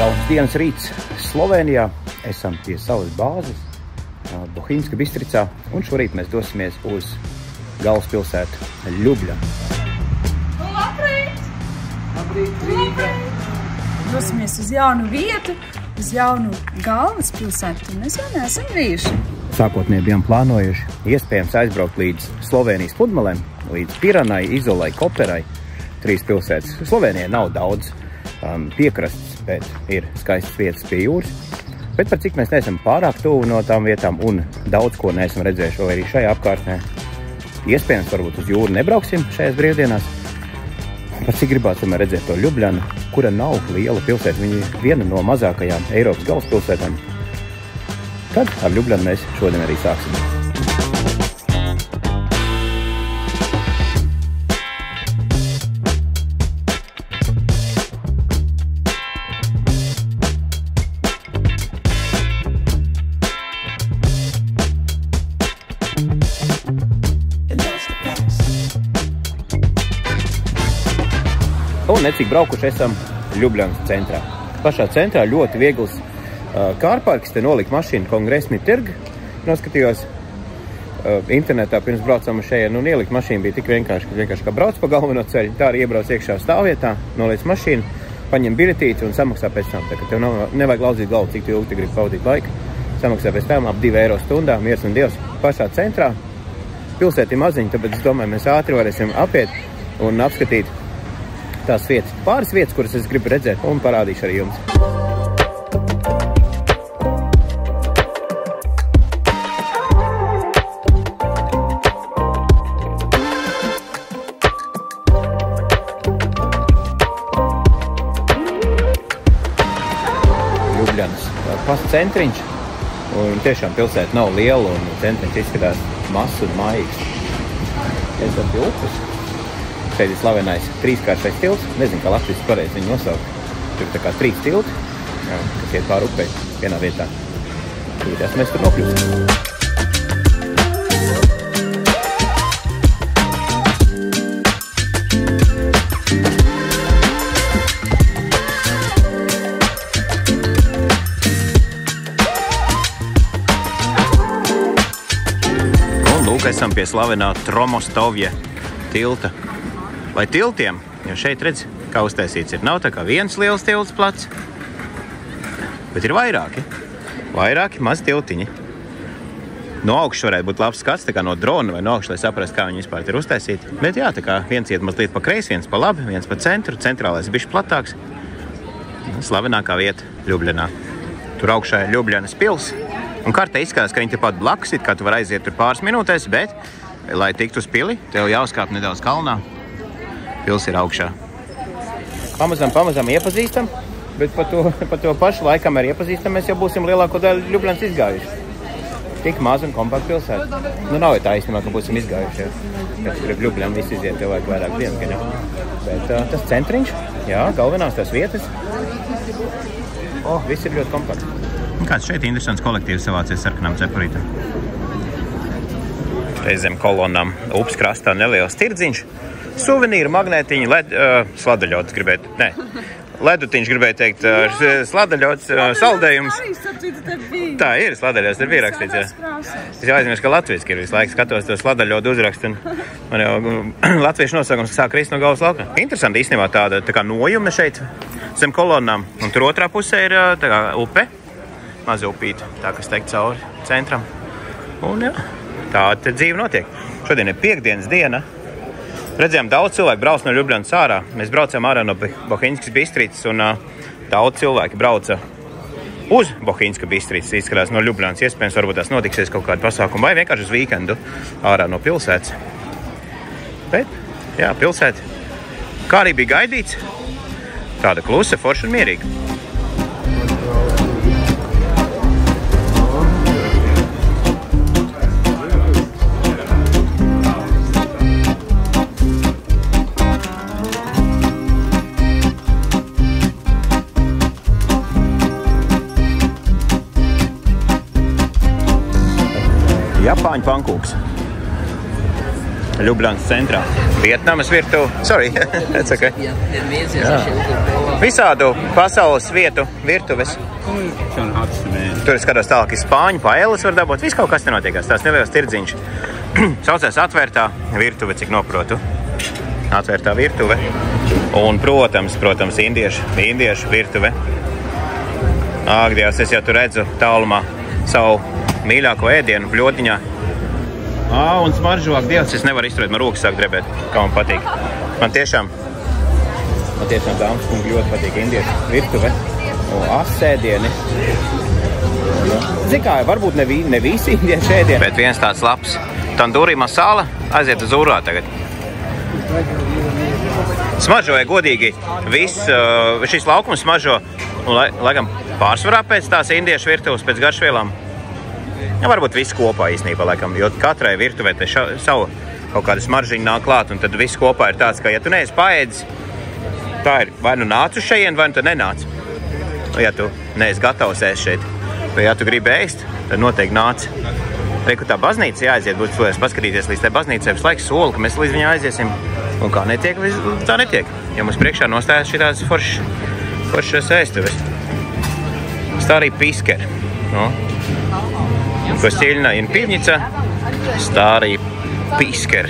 Jaunas dienas rīts Slovenijā. Esam pie savas bāzes Bohinjska Bistricā, un šorīt mēs dosimies uz galvaspilsētu Ljubljanu. Labrīt! Labrīt, Rīga! Dosimies uz jaunu vietu, uz jaunu galvaspilsētu, un mēs vēl neesam bijuši. Sākotnēji bijām plānojuši iespējams aizbraukt līdz Slovenijas pludmalēm, līdz Piranai, Izolai, Koperai, 3 pilsētas. Slovenijai nav daudz piekrastes, bet ir skaistas vietas pie jūras. Bet par cik mēs neesam pārāk tuvu no tām vietām un daudz ko neesam redzējuši arī šajā apkārtnē. Iespējams, varbūt uz jūru nebrauksim šajās brīvdienās. Par cik gribētu tomēr redzēt to Ljubljanu, kura nav liela pilsēta. Viņa ir viena no mazākajām Eiropas galvaspilsētām. Tad ar Ljubljanu mēs šodien arī sāksim. Un necik braukuši esam Ljubljanas centrā. Pašā centrā ļoti viegls kārparks, te nolika mašīnu Kongresni tirg. Noskatījos internetā pirms braucām šeit, un ielikt mašīnu bija tik vienkārši kā brauc pa galveno ceļu. Tā arī iebrauc iekšā stāvvietā, noliec mašīnu, paņem biļetīti un samaksā pēc tam. Tā kā tev nevajag laudzīt galvu, cik tu ilgi gribi pavadīt laiku. Samaksā pēc tam ap 2 eiro stundā, miers un dievs. Pašā centrā pilsēta ir maziņa, tāpēc es domāju, mēs ātri varēsim apiet un apskatīt tās vietas, pāris vietas, kuras es gribu redzēt, un parādīšu arī jums. Ljubljanas pasta centriņš, un tiešām pilsēta nav liela, un centriņš izskatās mazs un mājīgs. Esam pie upes. Šeit ir slavenais 3-kāršais tilts. Nezinu, kā Latvijas pareizi viņu nosaukt. Tur tā kā 3 tilti, kas iet pāri upei vienā vietā. Tūlītās mēs tur nokļūsim. Un lūk, esam pie slavenā Tromostovje tilta. Vai tiltiem, jo šeit redz, kā uztaisīts ir. Nav tā kā viens liels tilts plats, bet ir vairāki mazi tiltiņi. No augšas varētu būt labs skats, tā kā no drona vai no augšas, lai saprast, kā viņi vispār ir uztaisīti. Bet jā, tā kā viens iet mazliet pa kreisi, viens pa labi, viens pa centru, centrālais bišķi platāks. Slavenākā vieta Ljubljanā. Tur augšā ir Ljubljanas pils, un kartē izskatās, ka viņi tepat blakus, it kā tu var aiziet tur pāris minūtēs, bet, lai tiktu uz pili, tev jāuzkāp nedaudz kalnā. Pils ir augšā. Pamazām iepazīstam, bet pa to pašu laikam arī iepazīstam, mēs jau būsim lielāko daļu Ljubljanas izgājuši. Tik maz un kompakta pilsēta. Nu, nav jau tā īstenībā, ka būsim izgājuši. Kad grib Ljubljanu visi iziet, tev vajag vairāk dienu, ka ne. Bet tas centriņš, jā, galvenās tās vietas. Viss ir ļoti kompakts. Kāds šeit interesants kolektīvs savācies sarkanām cepurītām. Zem kolonām upes krastā neliels tirdziņš. Suvenīri, magnētiņi, sladaļots gribētu, ledutiņš gribēja teikt, sladaļots, saldējums. Tā ir, sladaļots, ir bija rakstīts, jā. Es jau aizmirstu, ka latviski ir visu laiku skatos to sladaļotu uzrakstu, un man jau latviešu nosaukums sāk krist no galvas laukā. Interesanti īstenībā tāda tā kā nojume šeit zem kolonām, un tur otrā pusē ir tā kā upe, maza upīta, tā kas teikt cauri centram. Un jā, tāda dzīve notiek. Šodien ir piekdienas diena. Redzējām, daudz cilvēku brauc no Ljubljanas ārā. Mēs braucām ārā no Bohinjskas Bistricas, un daudz cilvēki brauca uz Bohinjska Bistricas. Izskatās no Ljubljanas. Iespējams, varbūt tās notiksies kaut kādu pasākumu vai vienkārši uz vīkendu ārā no pilsētas. Bet, jā, pilsēta. Kā arī bija gaidīts, tāda klusa, forša un mierīga. Japāņu pankūks. Ljubljanas centrā. Vietnamas virtuve. Sorry, that's okay. Ja, den Mäse ist ja. Visādu pasaules vietu virtuves. Tur es skatos tālāk, spāņu paēles var dabūt. Viss kaut kas te notiekās, tās neliels tirdziņš. Saucās atvērtā virtuve, cik noprotu. Atvērtā virtuve. Un, protams, indiešu virtuve. Ak, Dievs, es jau tur redzu tālumā savu mīļāko ēdienu bļodiņā. Un smaržo, ak, Dievs, es nevaru izturēt, man rokas sāk drebēt, kā man patīk. Man tiešām dāmas kungi ļoti patīk indiešu virtuve. Asēdieni. Zin kā, varbūt ne visi indiešu ēdieni. Bet viens tāds labs tandūrī masāla aiziet uz urā tagad. Smaržoja godīgi. Šis laukums smaržo, laikam, pārsvarā pēc tās indiešu virtuves, pēc garšvielām. Ja, varbūt viss kopā īstenībā, laikam, jo katrai virtuvē te savu kaut kādu smaržiņu nāk klāt, un tad viss kopā ir tāds, ka, ja tu neesi paēdis, tā ir vai nu nāc uz šeit, vai nu tu nenāc. Ja tu neesi gatavs ēst šeit, vai ja tu gribi ēst, tad noteikti nāc. Reku tā baznīca jāaiziet, būtu cilvēks paskatīties līdz tai baznīcai, visu laiku soli, ka mēs līdz viņā aiziesim. Un kā netiek, tā netiek. Ja mums priekšā nostājas šitās foršas ēstuves. Starī pisker. No? Kostieļna in pivnica. Starī pisker.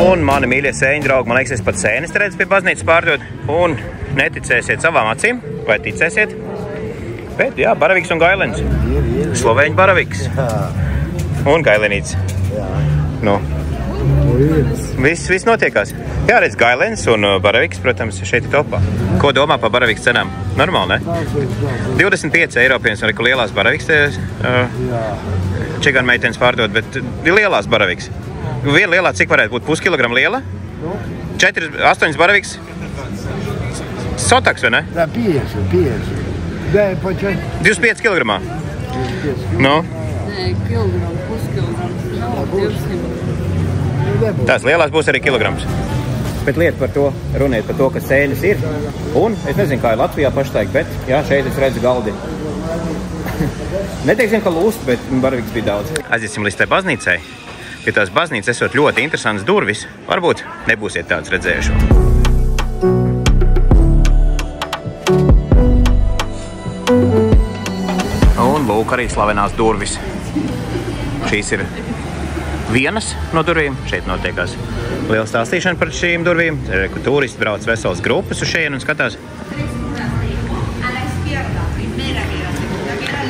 Un mani mīļie sēņu draugi, man liekas, es pat sēnes redzu pie baznīcas pārdot. Un neticēsiet savām acīm, vai ticēsiet. Bet, jā, baraviks un gailens. Slovēņu baraviks. Un gailenīts. Nu. Viss notiekās. Jā, redz, gailens un baraviks, protams, šeit ir topā. Ko domā par baraviks cenām? Normāli, ne? 25 eiro piens, un reku lielās baraviks te čegan meitenes pārdot, bet lielās baraviks. Viena lielā, cik varētu būt? Puskilogramu liela? 8 baraviks? Sotaks, vai ne? Da, 50. 25 kilogramā? Nu? Nē, kilogramu, puskilogramu. 200. Tās lielās būs arī kilograms. Bet lieta par to, runēt par to, ka sēnes ir. Un, es nezinu, kā ir Latvijā pašlaik, bet, jā, šeit es redzu galdi. Neteiksim, ka lūst, bet baraviks bija daudz. Aiziesim līdz tai baznīcai. Pie tās baznīcas esot ļoti interesants durvis. Varbūt nebūsiet tāds redzējuši. Un lūk arī slavenās durvis. Šīs ir vienas no durvīm. Šeit notiekās liela stāstīšana par šīm durvīm. Turisti brauc veselas grupas uz šejienu un skatās.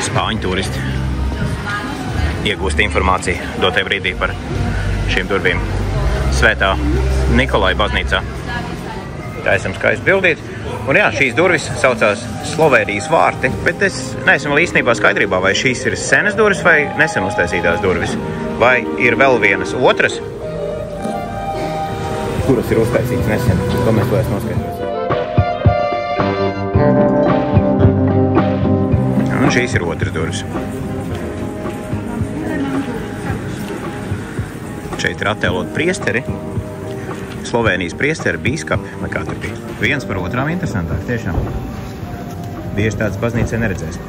Spāņu turisti iegūst informāciju dotai brīdī par šīm durvīm Svētā Nikolai baznīcā. Tā esam skaisti bildīti. Un jā, šīs durvis saucās Slovēnijas vārti, bet es neesmu vēl īstenībā skaidrībā, vai šīs ir senas durvis vai nesen uztaisītās durvis. Vai ir vēl vienas otras, kuras ir uztaisītas nesen. To mēs vēl noskaidrosim. Un šīs ir otras durvis. Šeit ir attēlot priesteri, Slovēnijas priesteri, bīskapi, vai kā tur bija. Viens par otrām interesantāk, tiešām. Bieži tāds baznīcē neredzēs.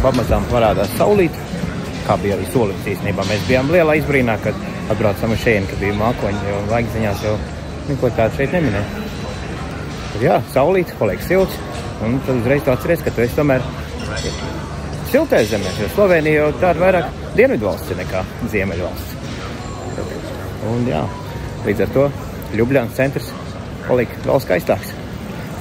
Pamazām parādās saulīt, kā bija arī solīts īstenībā. Mēs bijām lielā izbrīnā, kad atbraucam uz šeit, kad bija mākoņi, jo laikziņās jau neko tādu šeit neminēja. Tad jā, saulīt, paliek silts Un tad uzreiz tu atceries, ka tu esi tomēr siltais zemēs, jo Slovenija jau tāda vairāk dienvidvalsts ir nekā ziemeļvalsts. Un jā, līdz ar to Ljubļanas centrs palika vēl skaistāks,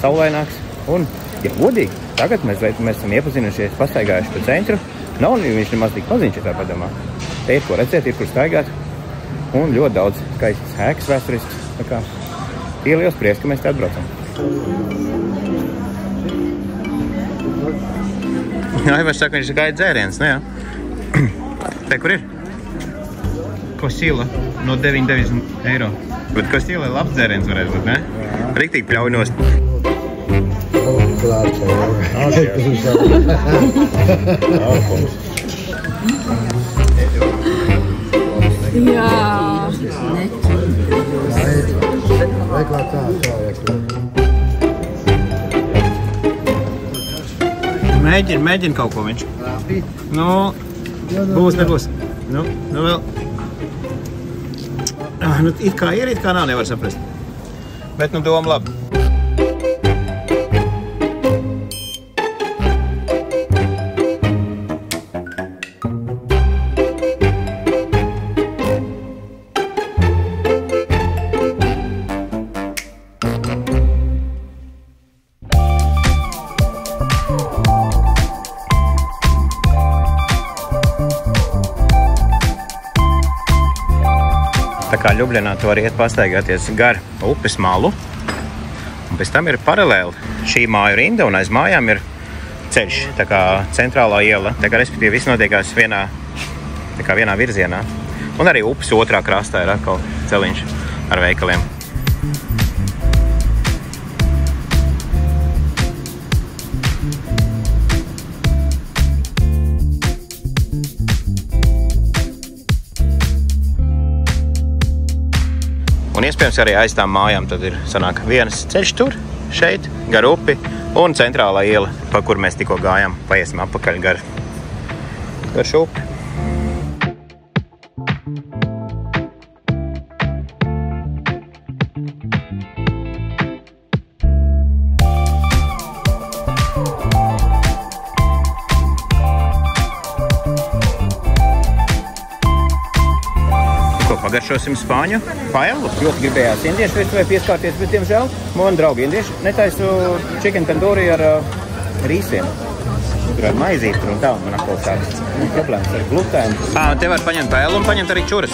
saulaināks. Un, ja godīgi, tagad mēs esam iepazinušies, pastaigājuši pa centru. Nav viņš nemaz tik maziņš, ja tā padomā. Te ir ko redzēt, ir kur staigāt. Un ļoti daudz skaistas ēkas vēsturisks. Tā kā ir liels prieks, ka mēs te atbraucam. Jā, Ivars saka, viņš gaida dzēriens, ne jā? Te, kur ir? Kostila no 9,90 eiro. Bet Kostila ir labs dzēriens varētu būt, ne? Riktīgi pļauj nost. Jā. Mēģina kaut ko viņš. Nu, būs, nebūs. Nu vēl. Nu, it kā ir, it kā nav, nevar saprast. Bet, nu, doma labi. Tā kā Ljubļanā tu vari iet pastaigāties gar upes malu, un pēc tam ir paralēli šī māju rinda, un aiz mājām ir ceļš, tā kā centrālā iela, tā kā respektīvi viss notiekās vienā virzienā. Un arī upes otrā krastā ir atkal celiņš ar veikaliem. Un iespējams arī aiz tām mājām tad ir sanāk viens ceļš tur, šeit, gar upi un centrālā iela, pa kur mēs tikko gājām, paiesim apakaļ gar šo upi. Pagaršosim spāņu paelu. Ļoti gribējās indiešu virtuvē pieskārties, bet, diemžēl, mani draugi indieši netaisu chicken tandoori ar rīsiem. Tur ar maizīti un tā, man atkal tādas problēmas ar glutēnu. Te var paņemt paelu un paņemt arī čuras.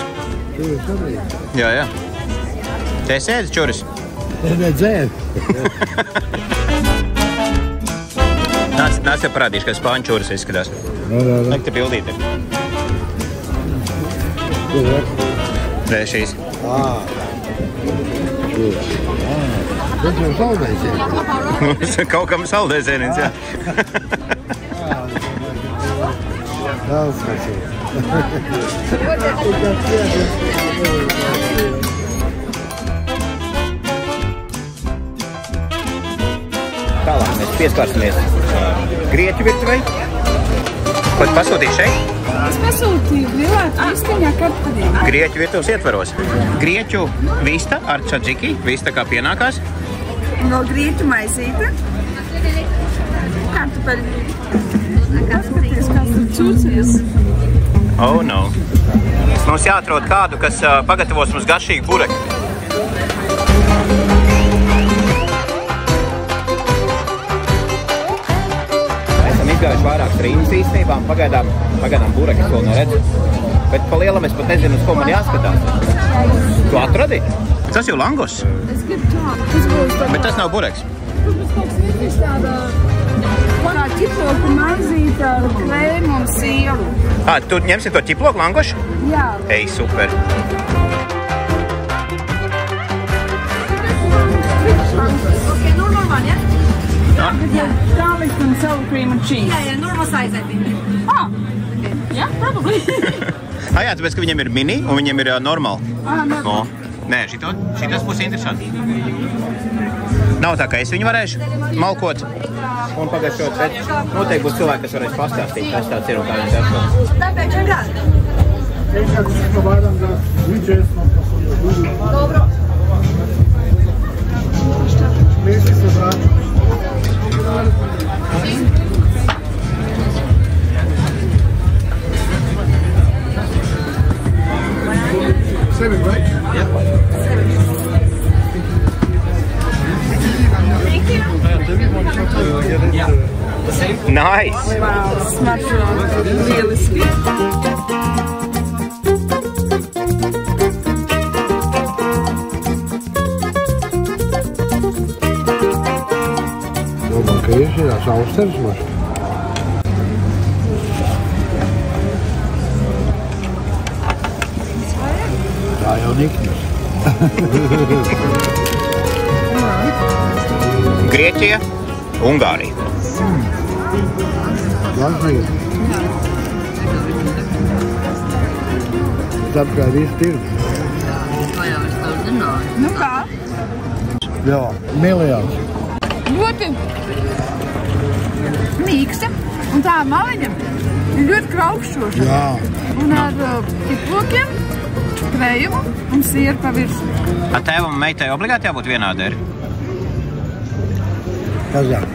Jā. Te sēdi čuras? Ne dzēri. Nāc jau parādīšu, kā spāņu čuras izskatās. Nek te bildīti. Re, šīs. Kaut kam saldēzēnins, jā. Tālāk mēs pieskārsimies grieķu virtuvei. Ko tu pasūtīji šeit? Es pasūtīju grilētu vistiņā kartupeļiem. Grieķu virtuves ietvaros. Grieķu vista ar tzatziki, vista kā pienākās. No grieķu maizīte. Kartupeļi. Paskaties, kāds tur cūcies. Oh, no. Mums jāatrod kādu, kas pagatavos mums garšīgu bureki. Izgājuši vairākas rīnas īstenībā, pagaidām burekas vēl neredzu. Bet pa lielam es pat nezinu, uz ko man jāskatās. Tu atradi? Tas jau langos. Es gribu tādu. Bet tas nav bureks. Tas kaut kas tāda kā ķiploku maizīte ar krēmu un sieru. Tu ņemsi to ķiploku langošu? Jā. Ei, super. Ok, normal one, yeah? Garlic and sour cream and cheese. Yeah, normal size, I think. Yeah, probably. Jā, tāpēc, ka viņiem ir mini un viņiem ir normāli. Normal. Nē, šitas būs interesanti. Nav tā, ka es viņu varēšu malkot un pagaršot, bet noteikti būs cilvēki, kas varēs pastāstīt, kas tāds ir un kā viņi garšo. Dobro. Mesi se vrati. Nice! Smaržo lieliski. Domāju, ka ir šajās austeres mašas. Tā jau niknis. Grieķija, Ungārija. Latvija. Tad kā ir tirgi. Nu kā? Jā, miljons. Ļoti mīksta. Un tā maliņa ir ļoti kraukšķoša. Jā. Un ar ķiplokiem, krējumu un sieru pa virsmu. A tēvam un meitai obligāti jābūt vienādai? Kazāk.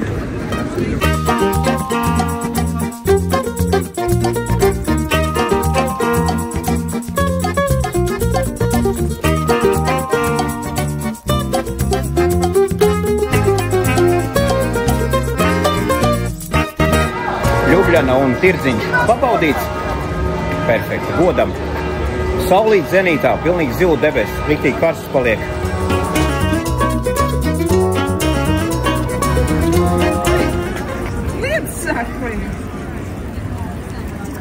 Ljubļana un tirdziņš pabaudīts. Perfekti, godam. Saulīt zenītā, pilnīgi zilu debesis, riktīgi karsts paliek. Lietas sēkli.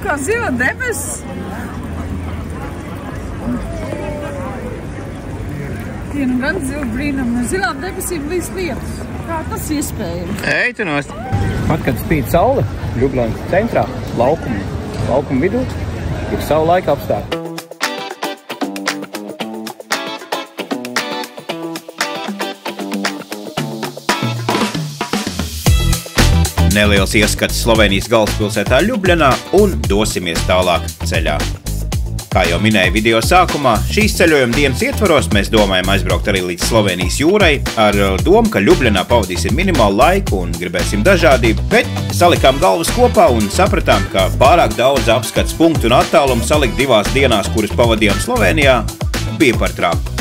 Kā zila debesis. Nu gan zila brīnum, no zilām debesīm līdz lietas. Kā tas iespējams? Ej, tu nost. Pat, kad spīd saule, Ljubļanas centrā, laukuma vidū, ir savu laika apstākļi. Neliels ieskats Slovenijas galvaspilsētā Ljubļanā un dosimies tālāk ceļā. Kā jau minēju video sākumā, šīs ceļojuma dienas ietvaros mēs domājam aizbraukt arī līdz Slovenijas jūrai ar domu, ka Ljubļanā pavadīsim minimālu laiku un gribēsim dažādību, bet salikām galvas kopā un sapratām, ka pārāk daudz apskats punktu un attālumu salikt 2 dienās, kuras pavadījām Slovenijā, bija par trapu.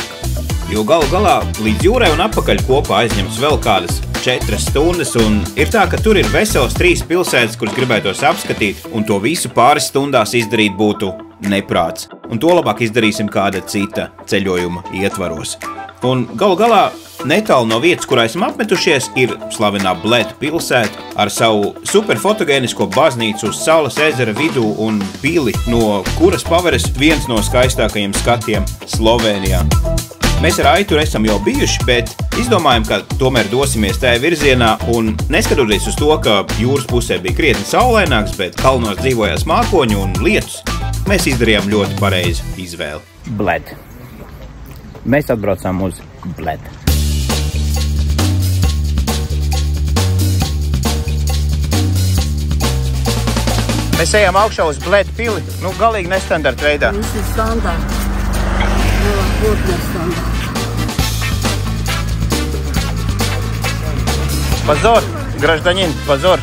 Jo galu galā līdz jūrai un atpakaļ kopā aizņems vēl kādas 4 stundas, un ir tā, ka tur ir vesels 3 pilsētas, kuras gribētos apskatīt, un to visu pāris stundās izdarīt būtu neprāts. Un to labāk izdarīsim kāda cita ceļojuma ietvaros. Un galu galā netālu no vietas, kurā esam apmetušies, ir slavenā Bled pilsēta ar savu superfotogēnisko baznīcu uz Saules ezera vidū un pili, no kuras paveras viens no skaistākajiem skatiem Slovenijā. Mēs ar Aitu esam jau bijuši, bet izdomājam, ka tomēr dosimies tajā virzienā un neskatoties uz to, ka jūras pusē bija krietni saulaināks, bet kalnos dzīvojās mākoņi un lietus, mēs izdarījām ļoti pareizu izvēli. Bled. Mēs atbraucām uz Bled. Mēs ejam augšā uz Bled pili, galīgi nestandarta veidā. Tas ir standarts. Ļoti nestandarts. Pazor, graždaņin, pazor.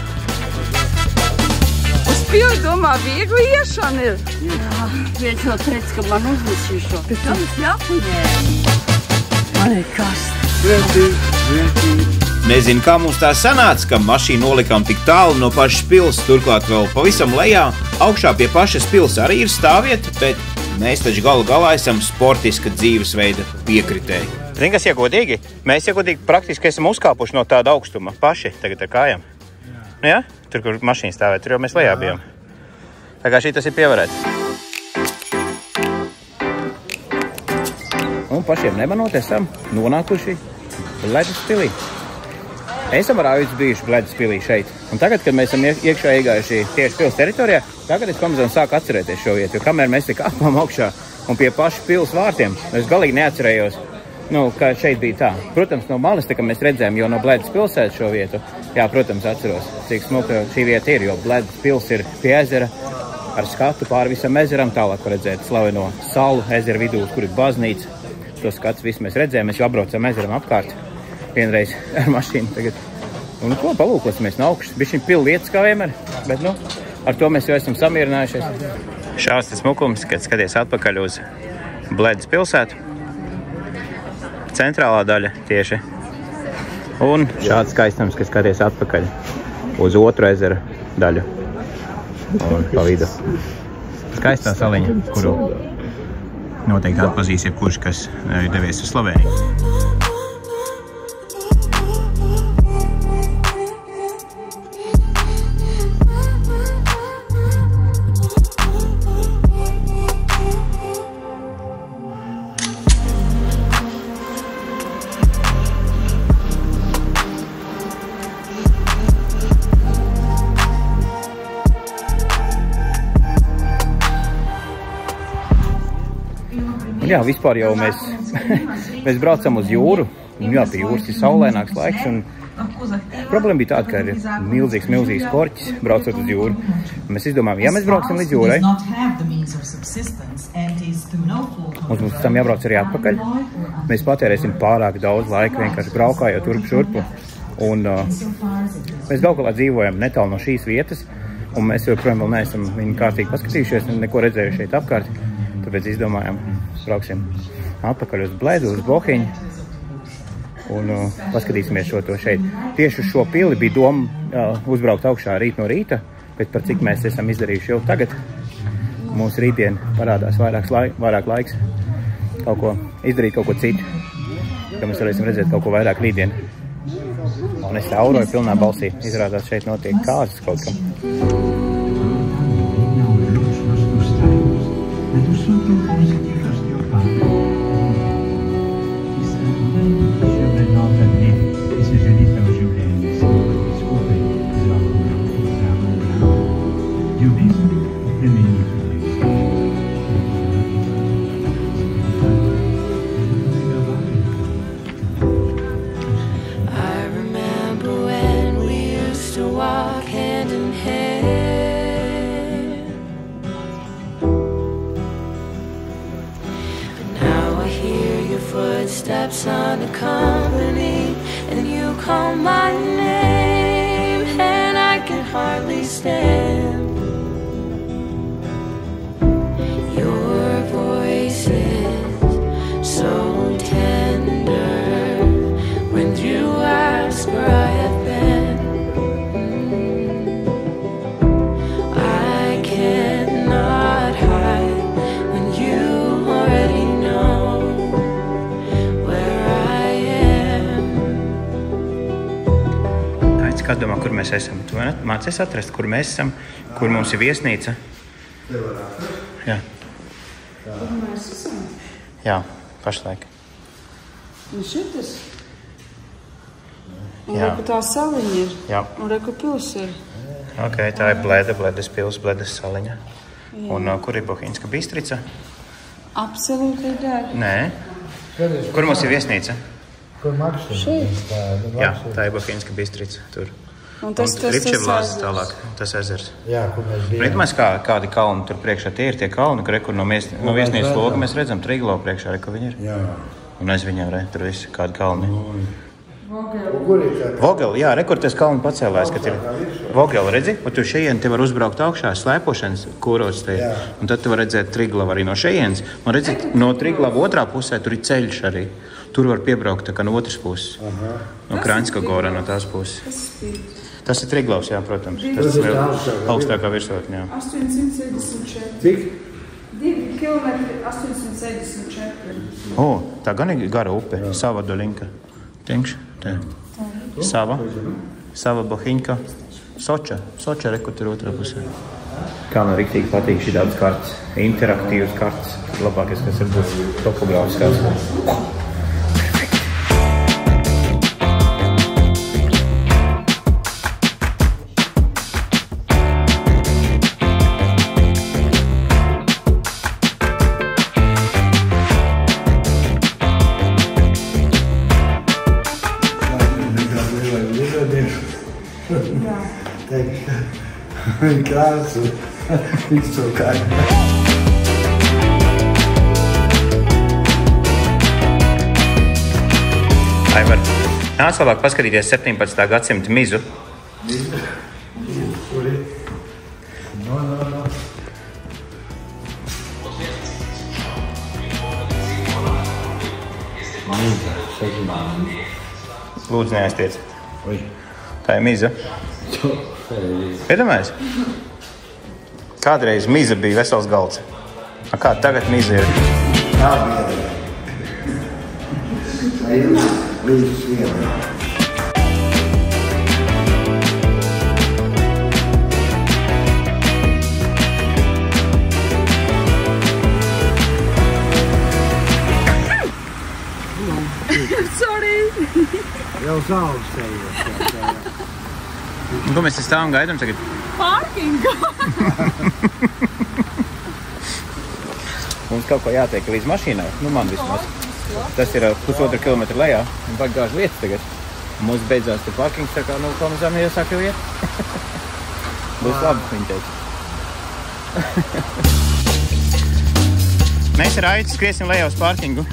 Uz pili, domā, viegli iešana ir. Jā, viens jau teica, ka man uznesīšo. Bet tam es jāpuņē. Man ir kas. Nezinu, kā mums tā sanāca, ka mašīnu nolikām tik tālu no pašas pils, turklāt vēl pavisam lejā. Augšā pie pašas pils arī ir stāvvieta, bet mēs taču galu galā esam sportiska dzīvesveida piekritēji. Zini, kas iegodīgi? Mēs iegodīgi praktiski esam uzkāpuši no tāda augstuma paši tagad ar kājām. Nu jā? Tur, kur mašīna stāvēt, tur jau mēs lejā bijām. Tā kā šī tas ir pievarēts. Un pašiem nemanot esam nonākuši Bledas pilī. Esam ar Aivis bijuši Bledas pilī šeit. Un tagad, kad mēs esam iekšā iegājuši tieši pils teritorijā, tagad es pamazām sāku atcerēties šo vietu, jo kamēr mēs te kāpām augšā un pie paša pils vārtiem, es galīgi neatcerējos, kā šeit bija tā. Protams, no malas, tā, ka mēs redzējām jau no Bledas pilsētas šo vietu, jā, protams, atceros, cik smuka šī vieta ir, jo Bledas pils ir pie ezera ar skatu pāri visam ezeram, tālāk var redzēt slaveno salu ezera vidū, kur ir baznīca. To skats visu mēs redzējām, mēs jau apbraucam ezeram apkārt vienreiz ar mašīnu tagad. Un ko, palūkosimies no augšas. Bišķiņ pili lietas kā vienmēr, bet ar to mēs jau esam samierinājušies. Šāds tas smukums, kad skaties atpakaļ uz Bledas pilsētu. Centrālā daļa tieši. Un šāds skaistums, kad skaties atpakaļ uz otru ezeru daļu. Un pa vidu. Skaistā saliņa, kuru noteikti atpazīs jebkurš, kas devies uz Slovēniju. Jā, vispār jau mēs braucam uz jūru, un jā, pie jūras ir saulēnāks laiks, un problēma bija tāda, ka ir milzīgs korķis braucot uz jūru. Mēs izdomājām, ja mēs brauksim līdz jūrai, mums būs tam jābrauc arī atpakaļ. Mēs patērēsim pārāk daudz laika vienkārši braukājot turp šurpu, un mēs kaut kādā dzīvojam netālu no šīs vietas, un mēs joprojām vēl neesam viņu kārtīgi paskatījušies un neko redzējuši šeit apkārt. Tāpēc izdomājām, brauksim atpakaļ uz Bledu, uz Bohiņu un paskatīsimies šo to šeit. Tieši uz šo pili bija doma uzbraukt augšā rīt no rīta, bet par cik mēs esam izdarījuši jau tagad. Mums rītdien parādās vairāk laiks kaut ko izdarīt, kaut ko citu, ka mēs varēsim redzēt kaut ko vairāk rītdien. Un es auroju pilnā balsī, izrādās šeit notiek kāzas kaut kam. Footsteps unaccompanied, and you call my name, and I can hardly stand. Your voice is so tender when you ask where I have been. I cannot hide when you already know. Kāds domā, kur mēs esam? Tu mācies atrast, kur mēs esam, kur mums ir viesnīca? Jā. Kur mēs esam? Jā, pašlaik. Un šitas? Un Jā. reku tā saliņa ir? Jā. Un reku pils ir? Ok, tā ir Bledes pils, Bledes saliņa. Jā. Un kur ir Bohinska Bistrica? Absolūti ir. Nē. Kur mums ir viesnīca? Kur Maksim? Šeit? Jā, tā ir Bohinska Bistrica, tur. Un tas Ripčevlās ezers. tālāk, tas ezers. Jā, kur mēs bijām. Rītumēs kādi kalni tur priekšā, tie ir tie kalni, kur no viesnīcas loga mēs redzam Triglo priekšā, kur viņi ir. Jā. Un aiz viņiem, tur visi kādi kalni. Kur ir tā? Vogeli, jā, kur tas kalni pacēlās, kad ir Vogeli, redzi? Un tu šeien te var uzbraukt augšā, slēpošanas kūros te ir. Un tad tu var redzēt Triglavu arī no šeienes. Un redzi, no Triglavu otrā pusē tur ir ceļš arī. Tur var piebraukt tā kā no otras puses. No Kraņska gora, no tās puses. Tas ir Triglavs, jā, protams. Tas ir augstākā virsotņā. 874. Cik? 2 kilometri 874. O, tā gan ir gara upe, Sava Doļinka. Tinkš, te. Sava Bohiņka. Soča, reku tur otrā pusē. Kā man riktīgi patīk šī tāds karts, interaktīvs karts. Labākais, kas var būt topogrāfiskās. Krāsu. Viņš to kāja. Aivar, nāc labāk paskatīties 17. gadsimta mizu. Kur ir? No. Lūdzu, neaiztiec. Tā ir miza. Iedomājies? Kādreiz miza bija vesels galds. Kā tagad miza ir? Tā bija. Tā ir līdz vienā. Sorry. Jau saules tevi. Ko mēs te stāvam gaidām tagad? Parkingu. Mums kaut ko jātiek līdz mašīnai. Nu, man vismaz. Tas ir 1,5 kilometru lejā. Un bagāžu vietas tagad. Mums beidzās te parkings, tā kā, nu, pamazām iesāk jau iet. Būs labi, viņi teica. Mēs ar Aitu skriesim lejā uz parkingu.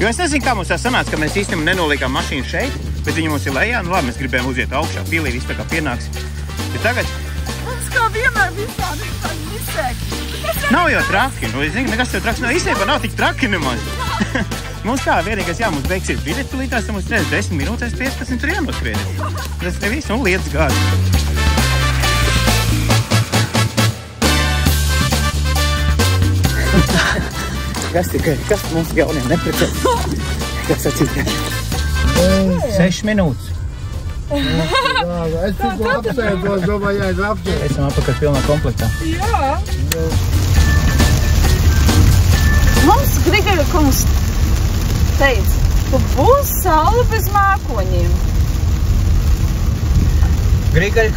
Jo es nezinu, kā mums tā sanāca, ka mēs īstenībā nenolīkām mašīnu šeit, bet viņi mums ir lejā. Nu labi, mēs gribējām uziet augšā, pilī, viss tā kā pienāks. Bet tagad... Mums kā vienmēr visādi izsēki. Nav jau traki, nu es zinu, nekas tev traks nav. Īstenībā nav tik traki nemaz. Mums kā vienīgais, jā, mums beigsies biļeti līdās, tad mums 10 minūtēs 15 tur jānoskrieni. Tas te viss, un lietas gāda. Kas mums jauniem neprecēt? Kas atcīt? 6 minūtes. Es tikko apsēdos, domāju, jāiet apsēst. Esam apakaļ pilnā komplektā. Jā. Mums Grigoļa kungs teica, ka būs saule bez mākoņiem. Grigoļa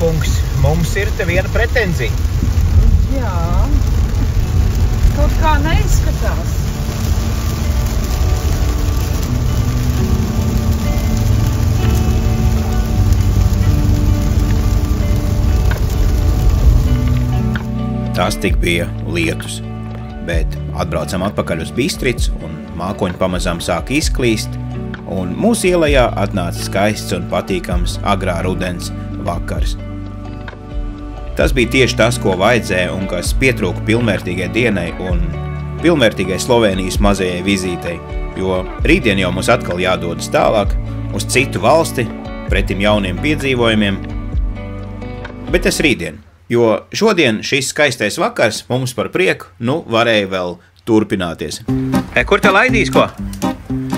kungs, mums ir te viena pretenzija. Jā. Kaut kā neizskatās. Tas tik bija lietus, bet atbraucam atpakaļ uz Bistricu un mākoņi pamazām sāk izklīst, un mūsu ielajā atnāca skaists un patīkams agrā rudens vakars. Tas bija tieši tas, ko vajadzēja un kas pietrūka pilnvērtīgai dienai un pilnvērtīgai Slovēnijas mazajai vizītei, jo rītdien jau mums atkal jādodas tālāk uz citu valsti, pretim jauniem piedzīvojumiem, bet tas rītdien. Jo šodien šis skaistais vakars mums par prieku, nu, varēja vēl turpināties. Kur te laidīs, ko?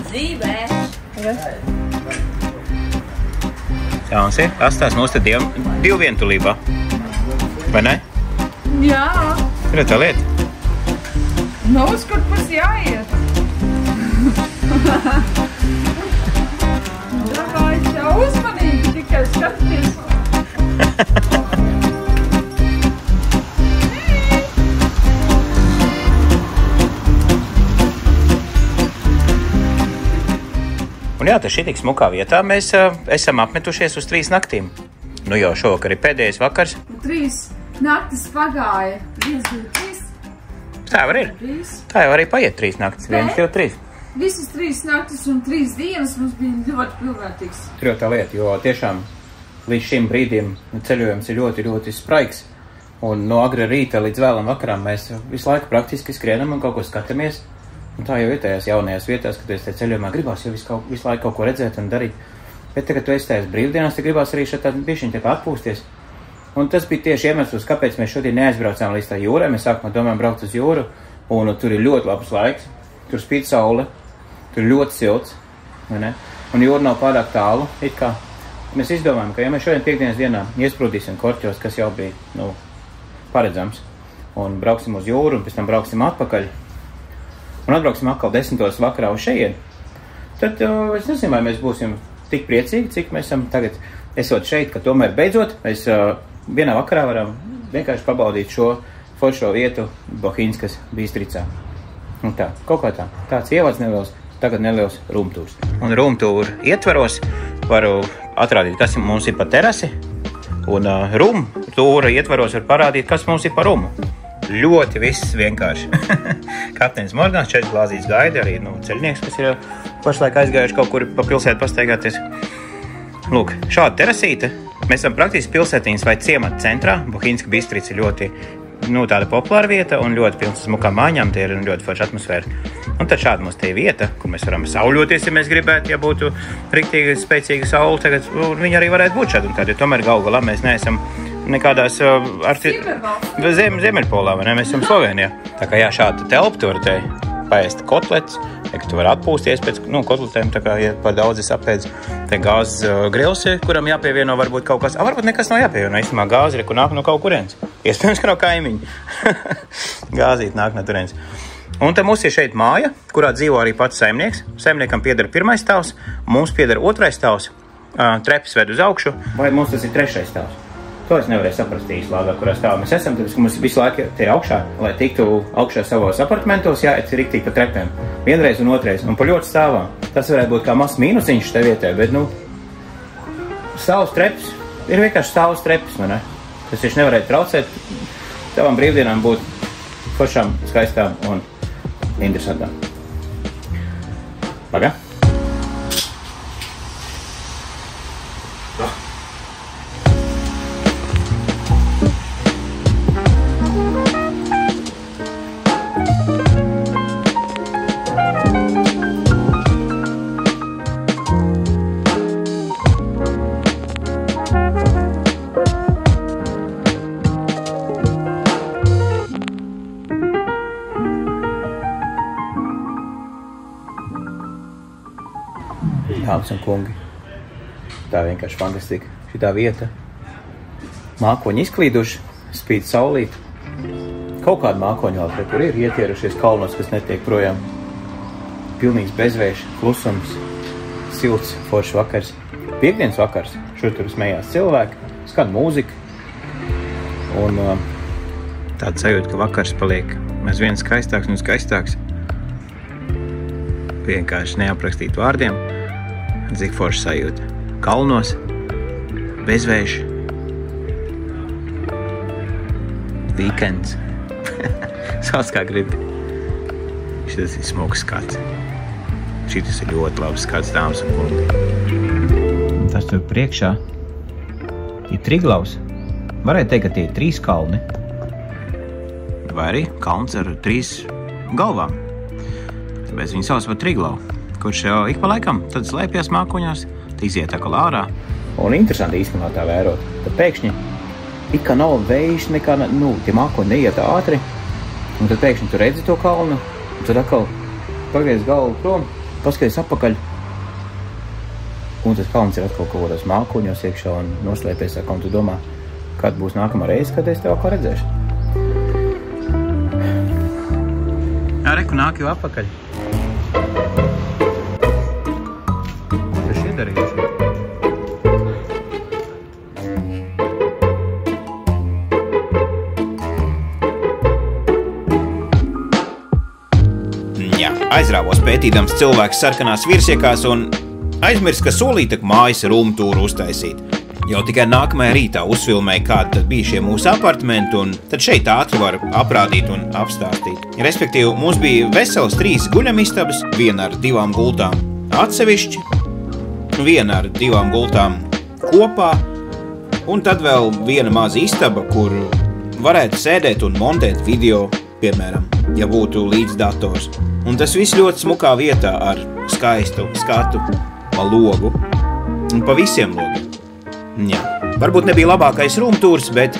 Dzīvē. Jauns ir, atstās mūs te divu vientulībā. Vai ne? Jā. Ir tā lieta. Nu, uz kur pus jāiet. Davai, jau uzmanīgi, tikai skaties. Un jā, tas šī tik smukā vietā mēs esam apmetušies uz 3 naktīm. Nu jau šovakar ir pēdējais vakars. 3 naktis pagāja. 1, 2, 3. Tā var ir. Tā jau arī paiet 3 naktis. 1, 2, 3. Visas 3 naktis un 3 dienas mums bija ļoti pilnvērtīgs. Tur jau tā lieta, jo tiešām līdz šim brīdim ceļojums ir ļoti, ļoti spraigs. Un no agra rīta līdz vēlam vakaram mēs visu laiku praktiski skrienam un kaut ko skatāmies. Un tā jau ir tajās jaunajās vietās, kad es te ceļojumā gribās jau visu laiku kaut ko redzēt un darīt. Bet tagad tu esi tajās brīvdienās, te gribās arī šeit tādu bišķiņu tā kā atpūsties. Un tas bija tieši iemesls, kāpēc mēs šodien neaizbraucām līdz tā jūrai. Mēs sākumā domājam braukt uz jūru, un tur ir ļoti labs laiks. Tur spīd saule, tur ir ļoti silts, vai ne? Un jūra nav pārāk tālu, it kā. Mēs izdomājam, ka ja mēs šodien piekdienas dienā iesprūdīsim Korķos, kas jau bija, nu, paredzams, un brauksim uz jūru, un pēc tam brauksim atpakaļ, un atbrauksim atkal 10. vakarā uz šejieni, tad es nezinu, vai mēs būsim tik priecīgi, cik mēs esam tagad esot šeit, ka tomēr beidzot mēs vienā vakarā varam vienkārši pabaudīt šo foršo vietu Bohīnskas Bistricā. Un tā, kaut kā tā. Tāds ievads neliels, tagad neliels rumtūrs. Un rumtūru ietvaros varu atrādīt, kas mums ir pa terasi, un rumtūra ietvaros var parādīt, kas mums ir pa rumu. Ļoti viss vienkārši. Kapteinis Morgans, 4 glāzītes gaida, arī ceļnieks, kas ir pašlaik aizgājuši kaut kur pa pilsētu pastaigāties. Lūk, šāda terasīte. Mēs esam praktiski pilsētiņas vai ciemata centrā. Bohīnska Bistrica ļoti tāda populāra vieta un ļoti pilns smukām mājām, tie ir ļoti forša atmosfēra. Un tad šāda mums te vieta, kur mēs varam sauļoties, ja mēs gribētu, ja būtu riktīgi spēcīga saule, tagad viņa arī varētu būt šāda un tāda, jo tomēr galvā mēs neesam nekādās Ziemeļpolā, vai ne? Mēs esam Slovenijā. Tā kā jā, šāda telpa, tu vari te paēst kotlets, ka tu vari atpūsties pēc kotletēm, tā kā, ja par daudz es apēdzu, te gāzes grils, kuram jāpievieno varbūt kaut kas, varbūt nekas nav jāpievieno, īstenībā gāzi, kur nāk no kaut kurienes. Iespējams, ka no kaimiņa. Gāzīt nāk no turienes. Un te mums ir šeit māja, kurā dzīvo arī pats saimnieks. Saimniekam pieder 1. stāvs, mums pieder 2. stāvs, trepes ved uz augšu, vai mums tas ir 3. stāvs. To es nevarēju saprast īslāgā, kurā stāvā mēs esam, tāpēc, ka mums visu laiku te ir augšā, lai tiktu augšā savos apartamentos, jāiet riktīgi pa trepēm. Vienreiz un otrais, un pa ļoti stāvām. Tas varētu būt kā mazs mīnusiņš te vietē, bet, stāvs treps ir vienkārši stāvs treps, vai ne? Tas tieši nevarētu traucēt tavam brīvdienām būt foršām, skaistām un interesantām. Pagā? Dāmas un kungi, tā vienkārši fantastika. Šitā vieta, mākoņi izklīduši, spīd saulīt. Kaut kādi mākoņi vēl pret tur ir ietierušies kalnos, kas netiek projām. Pilnīgs bezvējš, klusums, silts, foršs vakars. Piektdienas vakars, šur tur smējās cilvēki, skan mūzika. Un tāds sajūta, ka vakars paliek mazvien skaistāks un skaistāks. Vienkārši neaprakstīt vārdiem. Cik forši sajūta. Kalnos, bezvējš, weekends. Sauc kā gribi. Šitas ir smuks skats. Šitas ir ļoti labs skats, dāmas un kungi. Tas tur priekšā ir Triglavs. Varētu teikt, ka tie ir 3 kalni. Vai arī kalns ar 3 galvām. Tāpēc viņi sauc par Triglavu. Kurš jau ik pa laikam tad slēpjas mākoņās, iziet atkal ārā. Un interesanti īstenībā tā vērot, tad pēkšņi it kā nav vējš, nekā, tie mākoņi neiet ātri, un tad pēkšņi tu redzi to kalnu, un tad atkal pagriez galvu prom, paskaties apakaļ, un tas kalns ir atkal kaut kādos mākoņos iekšā un noslēpies, un tu domā, kad būs nākamā reize, kad es tev atkal redzēšu. Jā, reku nāk jau apakaļ. Aizrāvos pētīdams cilvēks sarkanās virsiekās un aizmirs, ka solīta mājas rūmtūru uztaisīt. Jau tikai nākamajā rītā uzfilmēja, kādi tad bija šie mūsu apartamenti, un tad šeit ātri var aprādīt un apstāstīt. Respektīvi, mums bija vesels 3 guļamistabas, viena ar 2 gultām atsevišķi, viena ar 2 gultām kopā, un tad vēl viena maza istaba, kur varētu sēdēt un montēt video, piemēram, ja būtu līdz dators. Un tas viss ļoti smukā vietā ar skaistu skatu pa logu un pa visiem logiem. Jā, varbūt nebija labākais rūmtūrs, bet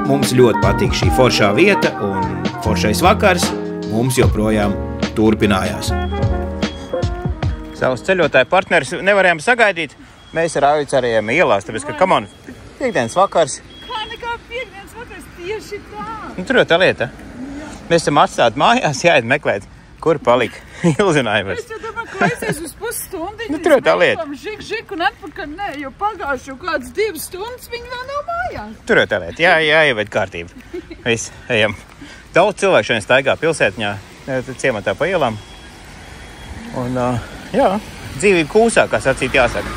mums ļoti patīk šī foršā vieta un foršais vakars mums joprojām turpinājās. Savus ceļotāju partneris nevarējām sagaidīt. Mēs ar Aivicu arī ejam ielās, tāpēc, ka, come on, piektdienas vakars. Kā nekā piektdienas vakars tieši tā? Tur jau tā lieta. Mēs esam atstāti mājās, jāiet meklēt. Kur palika? Ilzinājumais. Es jau domāju, ka aizies uz pusstundiņu. Tur jau tā lieta. Žik un atpakaļ, nē, jo pagājuši jau kādas 2 stundas viņi vēl nav mājās. Tur jau tā lieta. Jā, ieved kārtību. Viss, ejam. Daudz cilvēku šodien staigā pilsētņā, ciematā pa ielām. Un, jā, dzīvība kūsā, kā sacīt jāsaka.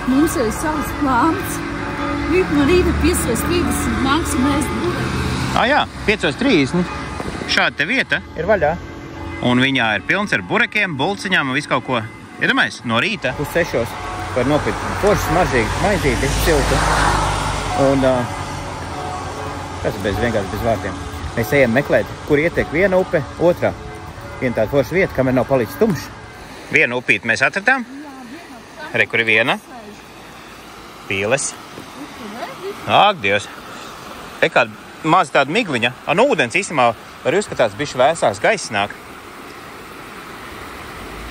Mums jau ir savs plāns. Rīt no rīta 5:30 nāksim ēst bureki. Jā, 5:30. Šāda te vieta ir vaļā. Un viņā ir pilns ar burekiem, bulciņām un visu kaut ko. Iedomājies, no rīta 6:00 var nopirkt foršu, smaržīgu maizīti, siltu. Un Tas bez vienkārši bez vārtiem. Mēs ejam meklēt, kur ietek viena upe, otrā. Viena tāda forša vieta, kamēr nav palicis tumšs. Vienu upīti mēs atradām. Re, kur ir viena. Pīles. Ak, Dievs. Te kāda maza tāda migliņa. Un ūdens īstenībā var uzskatās bišķi vēsāks gaiss nāk.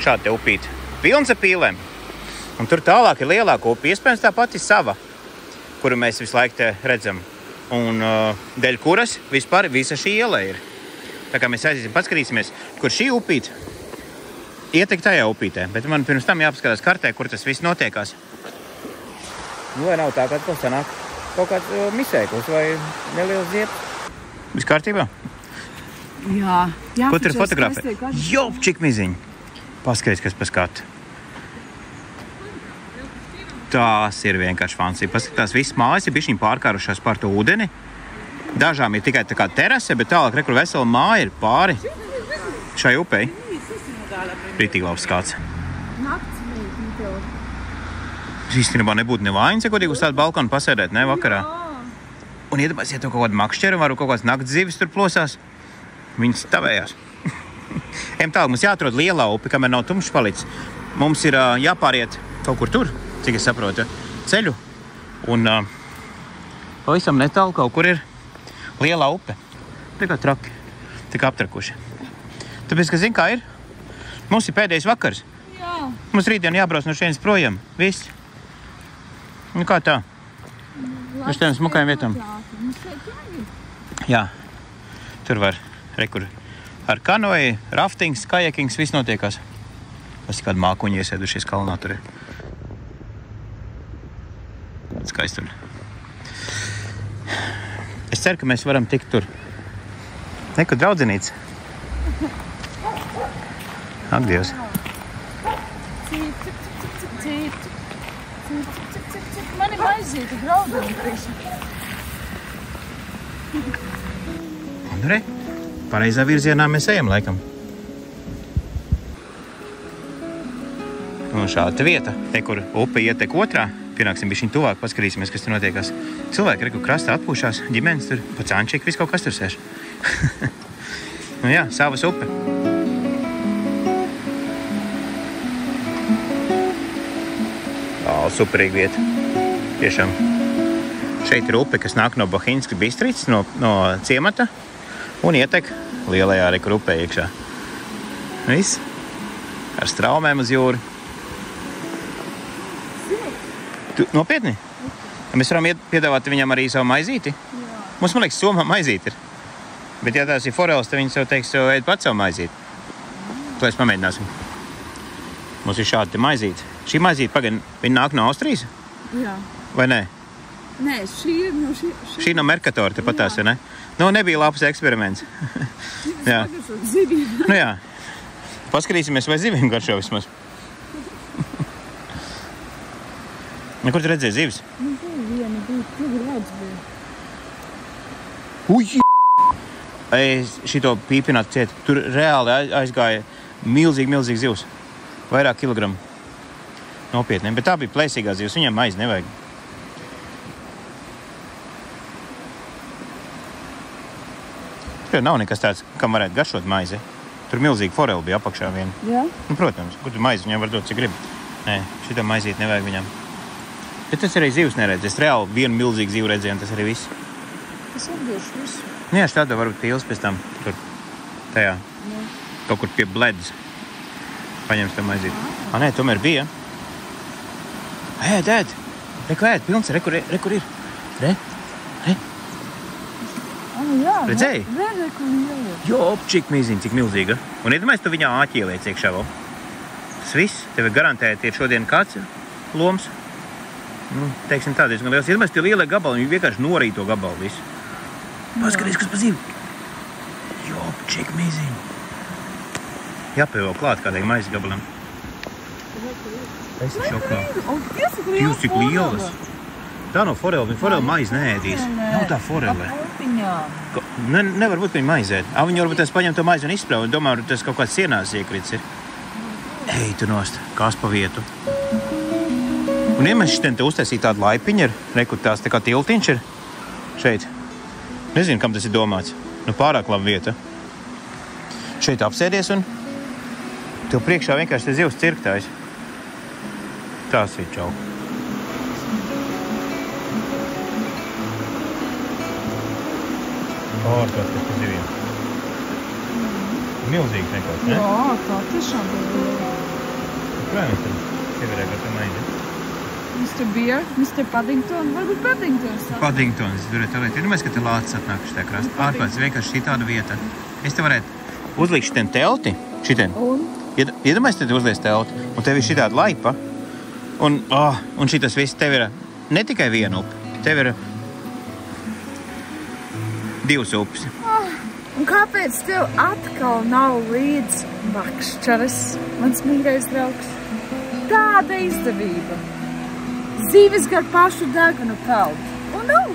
Šādi te upīti. Pilns ar pīlēm. Un tur tālāk ir lielāka upe. Iespējams tā pati sava, kuru mēs visu laiku te redzam. Un dēļ kuras vispār visa šī iela ir. Tā kā mēs aiziesim, paskatīsimies, kur šī upīte ietek tajā upītē. Bet man pirms tam jāpaskatās kartē, kur tas viss notiekās. Nu, vai nav tā, kad to sanāk kaut kāds misēklis vai neliels ziepes? Viss kārtībā? Jā. Ko tur fotografē? Jop, čik miziņi. Paskaties, kas pa skatu. Tās ir vienkārši fancy. Paskatās, viss mājas ir bišķiņ pārkārušās pār to ūdeni. Dažām ir tikai tā kā terase, bet tālāk, re, kur vesela māja ir pāri šai upei. Ritīgi labs skats. Īstenībā nebūtu nevainas, ja godīgi uz tādu balkonu pasēdēt, ne, vakarā. Un iedomājies, ja tu kaut kādu makšķeru varu, kaut kāds nakts zivis tur plosās, viņas tavējās. Ejam tālāk, mums jāatrod lielā upe, kamēr nav tumšs palicis. Mums ir jāpāriet kaut kur tur, cik es saprotu, ceļu. Un pavisam netālu kaut kur ir lielā upe. Tikā traki, tik aptrakuši. Tāpēc, ka zin, kā ir? Mums ir pēdējais vakars. Jā. Mums rītdien jābrauc no šeit projām. Viss. Nu kā tā? Uz tiem smukajiem vietām. Jā. Tur var, re, kur ar kanoju, raftings, kajakings, viss notiekās. Tas ir kādi mākuņi iesēdušies kalnā tur. Skaisti tur. Es ceru, ka mēs varam tikt tur. Neko draudzenīts. Ak, Dievs. Man ir maizīti draudzenīti. Un re, pareizā virzienā mēs ejam, laikam. Un šāda vieta, te, kur upe ietek otrā, pienāksim bišķiņ tuvāk, paskatīsimies, kas tur notiekās. Cilvēki, re, kur krastā atpūšās, ģimenes tur, pacānčiki, viss kaut kas tur sēž. Nu jā, savas upe. Superīga vieta. Tiešām. Šeit ir upe, kas nāk no Bohinska Bistrītes, no ciemata, un ietek lielajā reku upē iekšā. Viss. Ar straumēm uz jūru. Tu, nopietni? Mēs varam piedāvāt viņam arī savu maizīti? Jā. Mums, man liekas, somā maizīti ir. Bet, ja tās ir foreles, tad viņi sev teiks, sev ēd pats savu maizīti. To es pamēģināsim. Mums ir šādi te maizīti. Šī maizīte, pagaid, viņa nāk no Austrijas? Jā. Vai nē? Nē, šī ir no Šī no Mercatora, te patās, ja ne? Nu, nebija labs eksperiments. Jā. Zivīm. Nu jā. Paskatīsimies, vai zivīm garšo vismaz. Kur tu redzēji zivis? Nu, viena bija, tur redz bija. Uj! Es šito pīpināt ciet. Tur reāli aizgāja milzīgi zivs. Vairāk kilogramu. Nopietni, bet tā bija plēsīgā zivs. Viņam maizi nevajag. Tur nav nekas tāds, kam varētu garšot maizi. Tur milzīgi foreli bija apakšā viena. Jā? Nu, protams, kur tu maizi viņam var dot, cik grib. Nē, šitā maizīt nevajag viņam. Bet tas arī zivs neredz. Es reāli vienu milzīgu zivu redzēju, un tas arī viss. Es atbiešu visu. Nu jā, štādā varbūt pīles pēc tam. Tur, tajā. Jā. Kaut kur pie bledas. Paņems tam maizīt. Nē, tomēr bija. Ēd. Reku ēd, pilns. Rekur ir. Re. Jā. Redzēji? Reku ir. Jo, čik mīziņ, cik milzīga. Un iedomājies, tu viņā āķi ieliec iekšā vēl. Tas viss. Tev ir garantēti ir šodien kāds loms. Nu, teiksim tā, diezgan liels. Iedomājies, tie lielie gabali, viņi vienkārši norīja to gabalu visu. Paskaties, kas pa zivi. Jo, čik mīziņ. Jāpievēl klāt kādai maizes gabalam. Es taču klāt. Jūs cik lielas. Tā nav forele, viņa forele maizi neēdīs. Nav tā forele. Nevar būt, ka viņa maizi ēd. Viņi varbūt tas paņem to maizi un izspļauj. Domā, tas kaut kāds sienās iekrits ir. Ej, tu nost, kās pa vietu. Un ja mēs šitien te uztaisīt tādu laipiņu, rekur tās tā kā tiltiņš ir šeit. Nezinu, kam tas ir domāts. Nu, pārāk laba vieta. Šeit apsēdies un tev priekšā vienkārši te zivs cirktājs. Tās ir čau. Ārkārt, kas pa ziviem. Milzīgs vienkārši, ne? Jā, tā tiešām. Kā mēs tad sieverē gatavim aiziet? Mr. Beer, Mr. Paddington, varbūt Paddingtons. Paddingtons, tur ir tā lieta. Iedomājies, ka te lācis atnākuši tajā krastā. Ārkārt, vienkārši šī tāda vieta. Es te varētu uzlikt šitien telti. Šitien. Iedomājies, te uzlies telti. Un tev ir šī tāda laipa. Un šitas viss tev ir ne tikai viena upe. Tev ir 2 upes. Un kāpēc tev atkal nav līdz makšķaras, mans mīļais draugs? Tāda izdevība. Zīves gar pašu degunu peld. Un nav.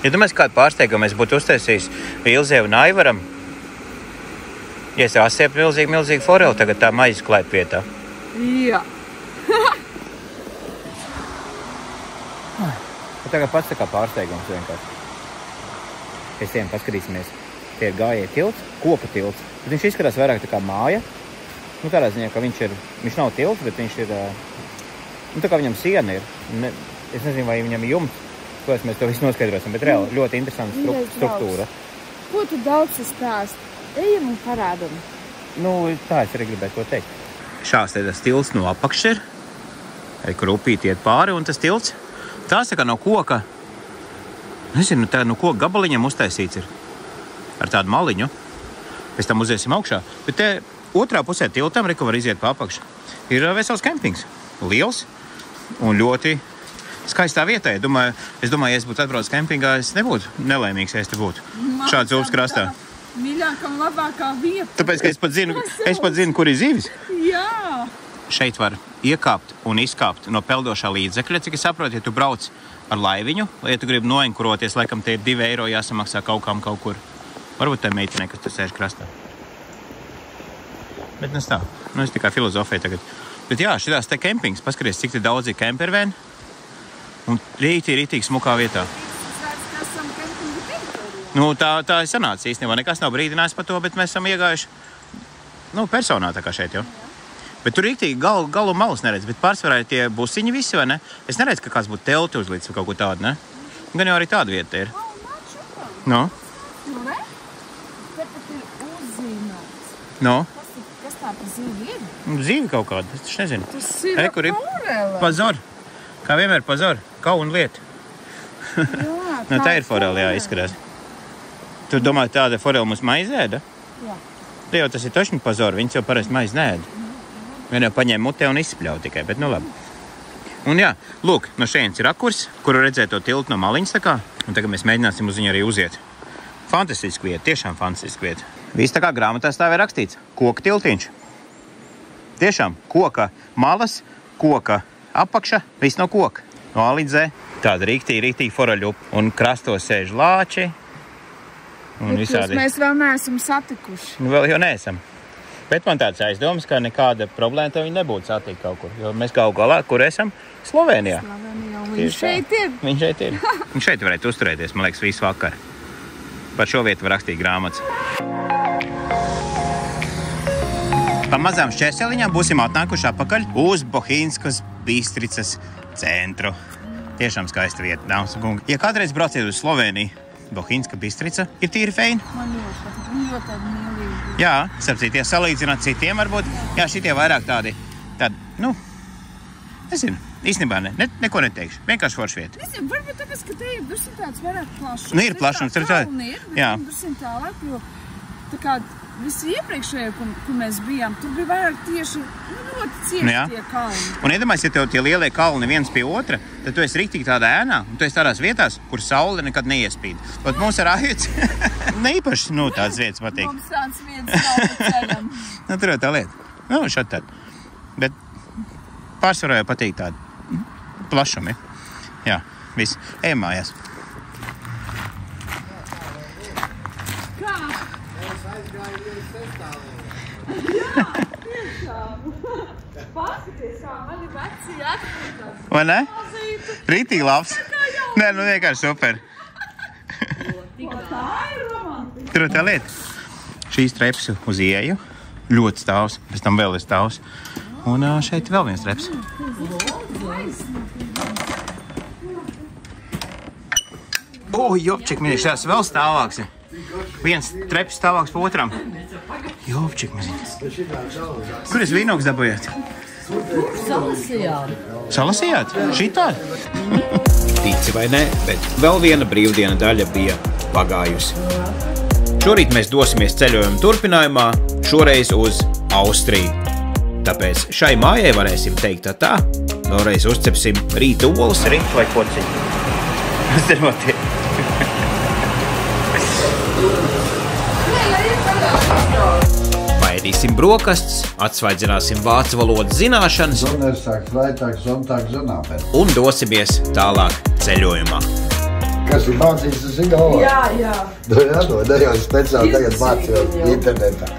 Iedomājies, kādu pārsteigumu mēs būtu uztaisījis Ilzē un Aivaram. Ja es asiep milzīgi foreli, tagad tā maizes klēt vietā. Jā. Tagad pats tā kā pārsteigums vienkārši. Pēc tiem paskatīsimies. Tie ir gājēji tilts, koka tilts. Bet viņš izskatās vairāk tā kā māja. Nu, tādā ziņā, ka viņš nav tilts, bet viņš ir, nu, tā kā viņam siena ir. Es nezinu, vai viņam ir jumts. Klās mēs to visu noskaidrosim, bet reāli ļoti interesanta struktūra. Ko tu daudz stāst? Ejam un parādam. Nu, tā es arī gribētu to teikt. Šāds tas tilts no apakšs ir, kur upīti iet pāri, un tas tilts, tās tā kā no koka, nezinu, tā no koka gabaliņam uztaisīts ir. Ar tādu maliņu. Pēc tam uziesim augšā. Bet te otrā pusē tiltam, ko var iziet pa apakšu, ir vesels kempings. Liels un ļoti skaistā vietā. Es domāju, ja es būtu atbraucis kempingā, es nebūtu nelaimīgs, ja es te būtu. Šāds upes krastā. Mīļākā un labākā vieta. Tāpēc, ka es pat zinu, kur ir zivis. Jā. Šeit var iekāpt un izkāpt no peldošā līdzekļa, cik es saprotu, ja tu brauc ar laiviņu, lai ja tu gribi noenkuroties, laikam te ir 2 eiro jāsamaksā kaut kur. Varbūt tā meitenē, kas tur sēž krastā. Bet nes tā. Nu, es tikai filozofēju tagad. Bet jā, šitās te kempings, paskaties, cik te daudz ir kempervēni. Un rītīgi smukā vietā. Nu, tā ir sanāca īstenībā. Nekas nav brīdinājis par to, bet mēs esam iegājuši, nu, personā tā kā šeit jau. Bet tur rītīgi galu malas neredz, bet pārsvarā tie busiņi visi, vai ne? Es neredzu, ka kāds būtu telti uzlīdz vai kaut ko tādu, ne? Gan jau arī tāda vieta ir. No? Nu, ne? Te pat ir uzzīmēts. No? Kas tā pa zīvi ir? Zīvi kaut kāda, es taču nezinu. Tas ir forele. Pazor. Kā vienmēr pazor. Kauna lieta. Jā, No, tā ir forele, jā, izskatās. Tu domā, tāda forele mums maizi ēda? Jā. Jau tas ir tošņi pazor, viņas jau parasti maizi neēda. Vien jau paņēma mutē un izspļauj tikai, bet nu labi. Un jā, lūk, no šeit ir rakurs, kuru redzēt to tiltu no maliņas tā kā. Un tagad mēs mēģināsim uz viņu arī uziet. Fantastiski vieta, tiešām fantastiski vieta. Viss tā kā grāmatā stāv ir rakstīts. Koka tiltiņš. Tiešām, koka malas, koka apakša, viss no koka. No A līdz Z. Tāda rīktīgi foraļu un krastos sēž lāči. Un visādi. Mēs vēl neesam satikuši. Nu, vēl jau neesam. Bet man tāds aizdomas, ka nekāda problēma tev viņi nebūtu satikt kaut kur. Jo mēs kaut galā, kur esam? Slovenijā. Viņš šeit ir. Viņš šeit ir. Viņš šeit varētu uzturēties, man liekas, visu vakaru. Par šo vietu var rakstīt grāmatas. Pa mazām šķērseliņām būsim atnākuši apakaļ uz Bohīnskas Bistricas centru. Tiešām skaista vieta, dāmas un kungi. Ja kādreiz brauciet uz Sloveniju, Bohīnska Bistrica ir tīri feini. Man ļoti mīlīgi. Jā, sapcīt, ja salīdzināt citiem varbūt, jā, šitie vairāk tādi, nu, nezinu, īstenībā neko neteikšu, vienkārši forša vieta. Nezinu, varbūt tāpēc, ka te ir drusku tāds vairāk plašums. Nu, ir plašums, tur tā. Jā. Drusku tālāk, jo tā kā visi iepriekšējie, kur mēs bijām, tur bija vairāk tieši, ļoti cieši tie kalni. Un iedomājies, ja tev tie lielie kalni viens pie otra, tad tu esi riktīgi tādā ēnā, un tu esi tādās vietās, kur saule nekad neiespīd. Pat mums ar Ahjuts ne īpaši, nu, tādas vietas patīk. Mums tāds vietas nav pa ceļam. Nu, tur jau tā lieta. Nu, šad tad. Bet pārsvarā jau patīk tādi plašumi. Jā, viss. Ejam mājās. Paskaties, kā mani veci atpūtās. Vai ne? Rītīgi labs. Kā Nē, nu vienkārši super. Tur tā lieta. Šīs treps uz ieju. Ļoti stāvs. Pēc tam vēl ir stāvs. Un šeit vēl viens treps. Jopčik, mīļš, tās vēl stāvāks. Viens treps stāvāks pa otram. Jopčik, maziņas. Kur es vīnogs dabujāt? Salasījām. Salasījāt? Šitā? Tici vai ne, bet vēl viena brīvdiena daļa bija pagājusi. Šorīt mēs dosimies ceļojuma turpinājumā, šoreiz uz Austriju. Tāpēc šai mājai varēsim teikt tā, vēlreiz uzcepsim rīta olas, rīta vai kociņu. Kas te notiek? Paēdīsim brokastis, atsvaidzināsim vācu valodas zināšanas un dosimies tālāk ceļojumā. Kas ir mācīts, tas ir galvā? Jā. Ne jau speciāli tagad mācījos internetā.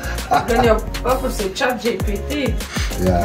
Gan jau paprasīt ChatGPT. Jā.